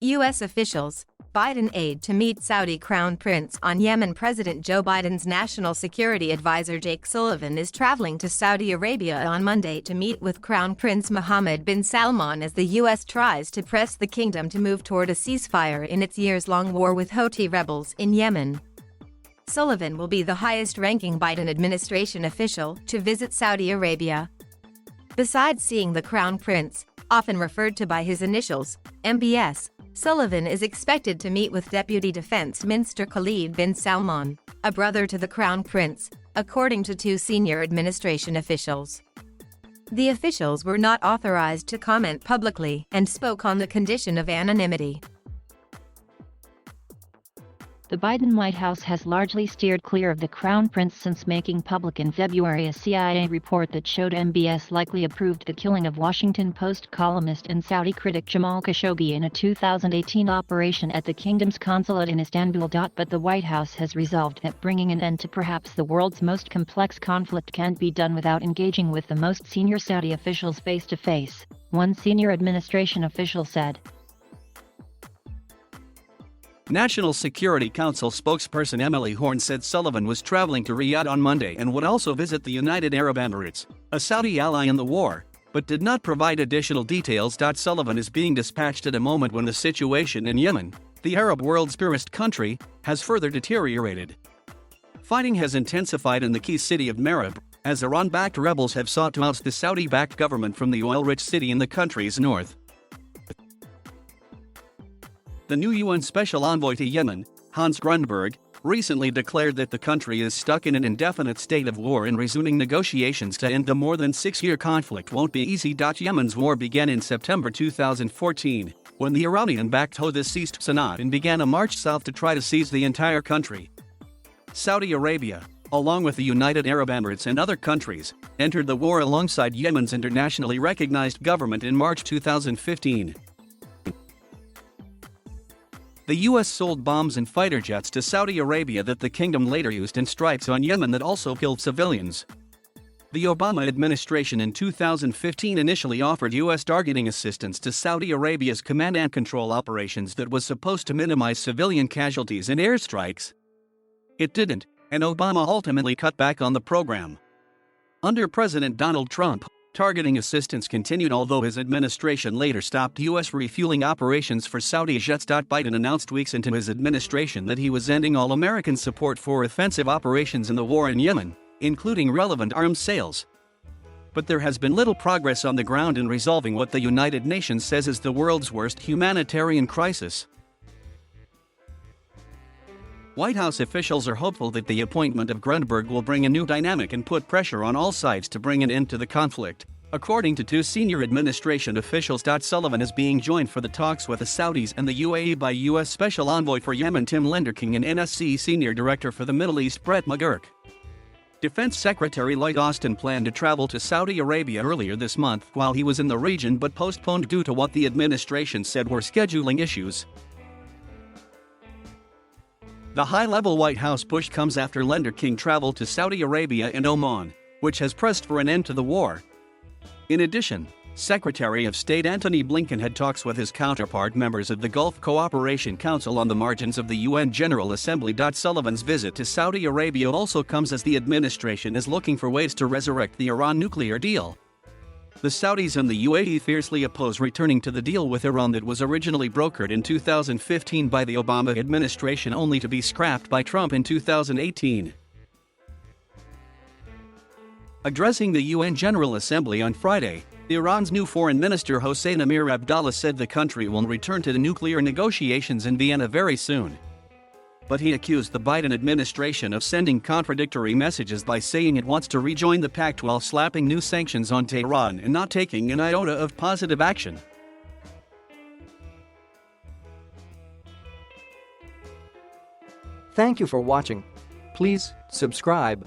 U.S. officials, Biden aide to meet Saudi Crown Prince on Yemen. President Joe Biden's national security advisor Jake Sullivan is traveling to Saudi Arabia on Monday to meet with Crown Prince Mohammed bin Salman as the U.S. tries to press the kingdom to move toward a ceasefire in its years-long war with Houthi rebels in Yemen. Sullivan will be the highest-ranking Biden administration official to visit Saudi Arabia. Besides seeing the Crown Prince, often referred to by his initials, MBS, Sullivan is expected to meet with Deputy Defense Minister Khalid bin Salman, a brother to the Crown Prince, according to two senior administration officials. The officials were not authorized to comment publicly and spoke on the condition of anonymity. The Biden White House has largely steered clear of the Crown Prince since making public in February a CIA report that showed MBS likely approved the killing of Washington Post columnist and Saudi critic Jamal Khashoggi in a 2018 operation at the kingdom's consulate in Istanbul. But the White House has resolved that bringing an end to perhaps the world's most complex conflict can't be done without engaging with the most senior Saudi officials face-to-face, one senior administration official said. National Security Council spokesperson Emily Horn said Sullivan was traveling to Riyadh on Monday and would also visit the United Arab Emirates, a Saudi ally in the war, but did not provide additional details. Sullivan is being dispatched at a moment when the situation in Yemen, the Arab world's poorest country, has further deteriorated. Fighting has intensified in the key city of Marib, as Iran-backed rebels have sought to oust the Saudi-backed government from the oil-rich city in the country's north. The new UN Special Envoy to Yemen, Hans Grundberg, recently declared that the country is stuck in an indefinite state of war and resuming negotiations to end the more than 6-year conflict won't be easy. Yemen's war began in September 2014, when the Iranian-backed Houthis seized Sana'a and began a march south to try to seize the entire country. Saudi Arabia, along with the United Arab Emirates and other countries, entered the war alongside Yemen's internationally recognized government in March 2015. The U.S. sold bombs and fighter jets to Saudi Arabia that the kingdom later used in strikes on Yemen that also killed civilians. The Obama administration in 2015 initially offered U.S. targeting assistance to Saudi Arabia's command and control operations that was supposed to minimize civilian casualties in airstrikes. It didn't, and Obama ultimately cut back on the program. Under President Donald Trump, targeting assistance continued, although his administration later stopped U.S. refueling operations for Saudi jets. Biden announced weeks into his administration that he was ending all American support for offensive operations in the war in Yemen, including relevant arms sales. But there has been little progress on the ground in resolving what the United Nations says is the world's worst humanitarian crisis. White House officials are hopeful that the appointment of Grundberg will bring a new dynamic and put pressure on all sides to bring an end to the conflict, according to two senior administration officials. Sullivan is being joined for the talks with the Saudis and the UAE by U.S. Special Envoy for Yemen Tim Lenderking and NSC Senior Director for the Middle East Brett McGurk. Defense Secretary Lloyd Austin planned to travel to Saudi Arabia earlier this month while he was in the region but postponed due to what the administration said were scheduling issues. The high-level White House push comes after Lenderking traveled to Saudi Arabia and Oman, which has pressed for an end to the war. In addition, Secretary of State Antony Blinken had talks with his counterpart members of the Gulf Cooperation Council on the margins of the UN General Assembly. Sullivan's visit to Saudi Arabia also comes as the administration is looking for ways to resurrect the Iran nuclear deal. The Saudis and the UAE fiercely oppose returning to the deal with Iran that was originally brokered in 2015 by the Obama administration only to be scrapped by Trump in 2018. Addressing the UN General Assembly on Friday, Iran's new Foreign Minister Hossein Amir Abdallah said the country will return to the nuclear negotiations in Vienna very soon. But he accused the Biden administration of sending contradictory messages by saying it wants to rejoin the pact while slapping new sanctions on Tehran and not taking an iota of positive action. Thank you for watching. Please subscribe.